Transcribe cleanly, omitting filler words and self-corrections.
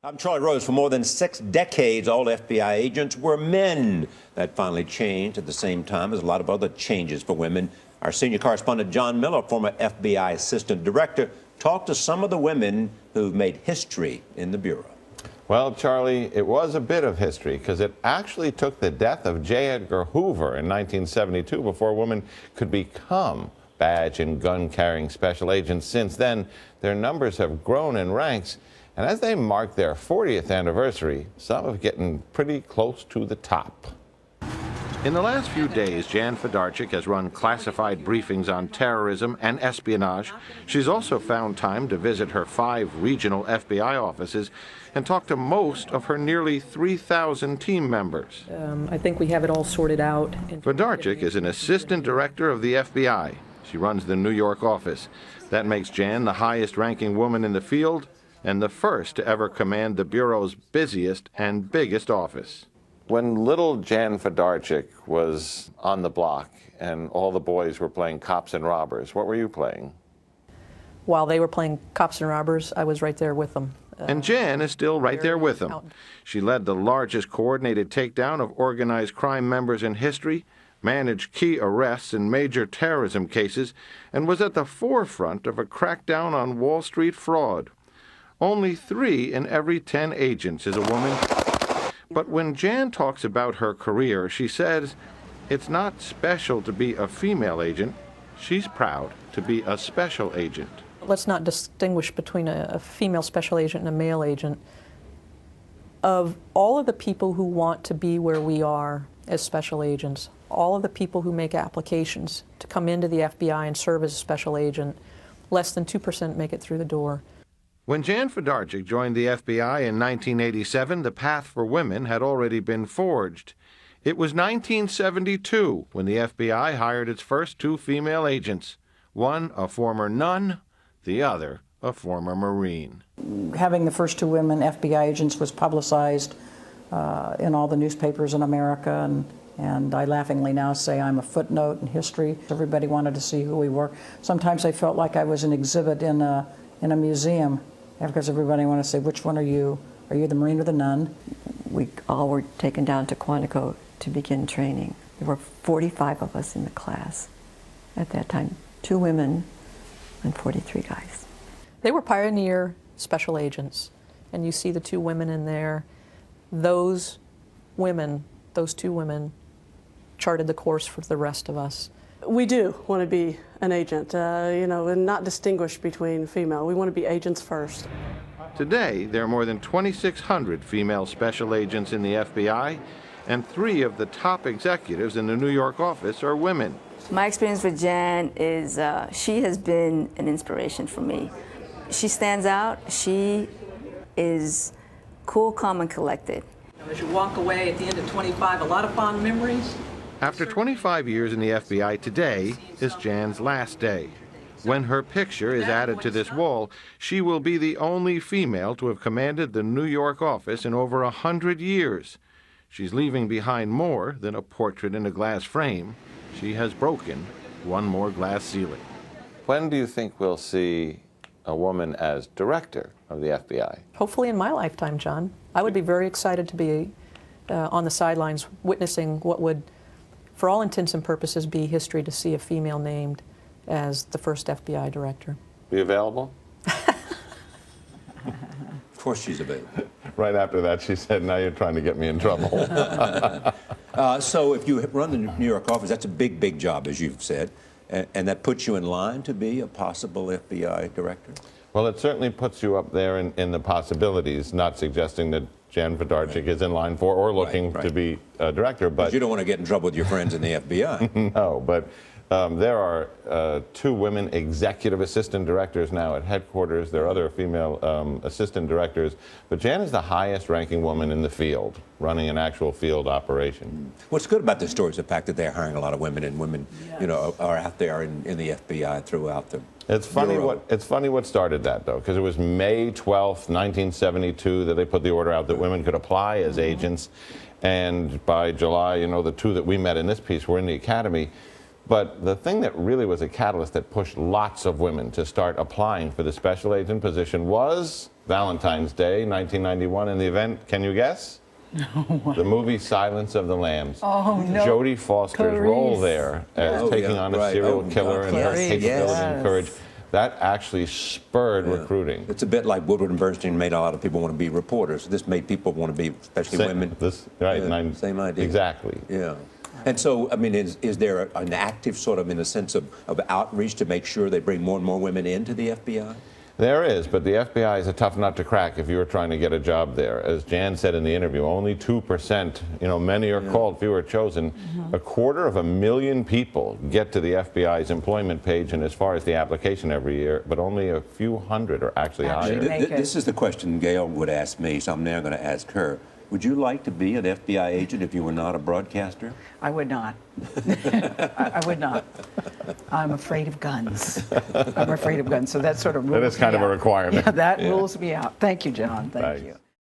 I'm Charlie Rose. For more than 6 decades, all FBI agents were men. That finally changed at the same time as a lot of other changes for women. Our senior correspondent John Miller, former FBI assistant director, talked to some of the women who've made history in the Bureau. Well, Charlie, it was a bit of history because it actually took the death of J. Edgar Hoover in 1972 before women could become badge and gun-carrying special agents. Since then, their numbers have grown in ranks. And as they mark their 40th anniversary, some have getting pretty close to the top. In the last few days, Jan Fedarcyk has run classified briefings on terrorism and espionage. She's also found time to visit her 5 regional FBI offices and talk to most of her nearly 3,000 team members. I think we have it all sorted out. Fedarcyk is an assistant director of the FBI. She runs the New York office. That makes Jan the highest-ranking woman in the field and the first to ever command the Bureau's busiest and biggest office. When little Jan Fedarcyk was on the block and all the boys were playing cops and robbers, what were you playing? While they were playing cops and robbers, I was right there with them. And Jan is still right there with them. She led the largest coordinated takedown of organized crime members in history, managed key arrests in major terrorism cases, and was at the forefront of a crackdown on Wall Street fraud. Only 3 in every 10 agents is a woman. But when Jan talks about her career, she says it's not special to be a female agent. She's proud to be a special agent. Let's not distinguish between a female special agent and a male agent. Of all of the people who want to be where we are as special agents, all of the people who make applications to come into the FBI and serve as a special agent, less than 2% make it through the door. When Jan Fedarcyk joined the FBI in 1987, the path for women had already been forged. It was 1972 when the FBI hired its first 2 female agents, one a former nun, the other a former Marine. Having the first 2 women FBI agents was publicized in all the newspapers in America, and I laughingly now say I'm a footnote in history. Everybody wanted to see who we were. Sometimes I felt like I was an exhibit in a museum, because everybody wanted to say, which one are you? Are you the Marine or the nun? We all were taken down to Quantico to begin training. There were 45 of us in the class at that time, 2 women and 43 guys. They were pioneer special agents, and you see the 2 women in there. Those 2 women, charted the course for the rest of us. We do want to be an agent, and not distinguish between female. We want to be agents first. Today, there are more than 2,600 female special agents in the FBI, and 3 of the top executives in the New York office are women. My experience with Jan is she has been an inspiration for me. She stands out. She is cool, calm, and collected. As you walk away at the end of 25, a lot of fond memories. After 25 years in the FBI, today is Jan's last day. When her picture is added to this wall, she will be the only female to have commanded the New York office in over 100 years. She's leaving behind more than a portrait in a glass frame. She has broken one more glass ceiling. When do you think we'll see a woman as director of the FBI? Hopefully in my lifetime, John. I would be very excited to be on the sidelines witnessing what would, for all intents and purposes, be history to see a female named as the first FBI director. Be available? Of course she's available. Right after that, she said, now you're trying to get me in trouble. So if you run the New York office, that's a big, big job, as you've said, and that puts you in line to be a possible FBI director? Well, it certainly puts you up there in the possibilities, not suggesting that Jan Fedarcyk is in line for or looking to be a director. But you don't want to get in trouble with your friends in the FBI. No, but there are 2 women executive assistant directors now at headquarters. There are other female assistant directors. But Jan is the highest ranking woman in the field, running an actual field operation. What's good about this story is the fact that they're hiring a lot of women, and women, are out there in the FBI throughout the It's funny what started that, though, because it was May 12th, 1972, that they put the order out that women could apply as agents. And by July, the 2 that we met in this piece were in the academy. But the thing that really was a catalyst that pushed lots of women to start applying for the special agent position was Valentine's Day, 1991, in the event, can you guess? The movie Silence of the Lambs. Oh, no. Jodie Foster's role Clarice. there as Oh, taking yeah, on a right. serial Oh, killer and her Clarice. capability and Yes. courage. That actually spurred recruiting. It's a bit like Woodward and Bernstein made a lot of people want to be reporters. This made people want to be, especially women. Right, Yeah, and I'm- same idea. Exactly. Yeah. And so, I mean, is there an active sort of, in a sense of outreach to make sure they bring more and more women into the FBI? There is, but the FBI is a tough nut to crack if you were trying to get a job there. As Jan said in the interview, only 2%, many are called, few are chosen. 250,000 people get to the FBI's employment page, and as far as the application every year, but only a few hundred are actually Actually hired. make it. This is the question Gail would ask me, so I'm now going to ask her. Would you like to be an FBI agent if you were not a broadcaster? I would not. I would not. I'm afraid of guns. I'm afraid of guns, so that sort of rules That is kind me of a out. requirement. Yeah, that rules me out. Thank you, John. Thank Thanks. you.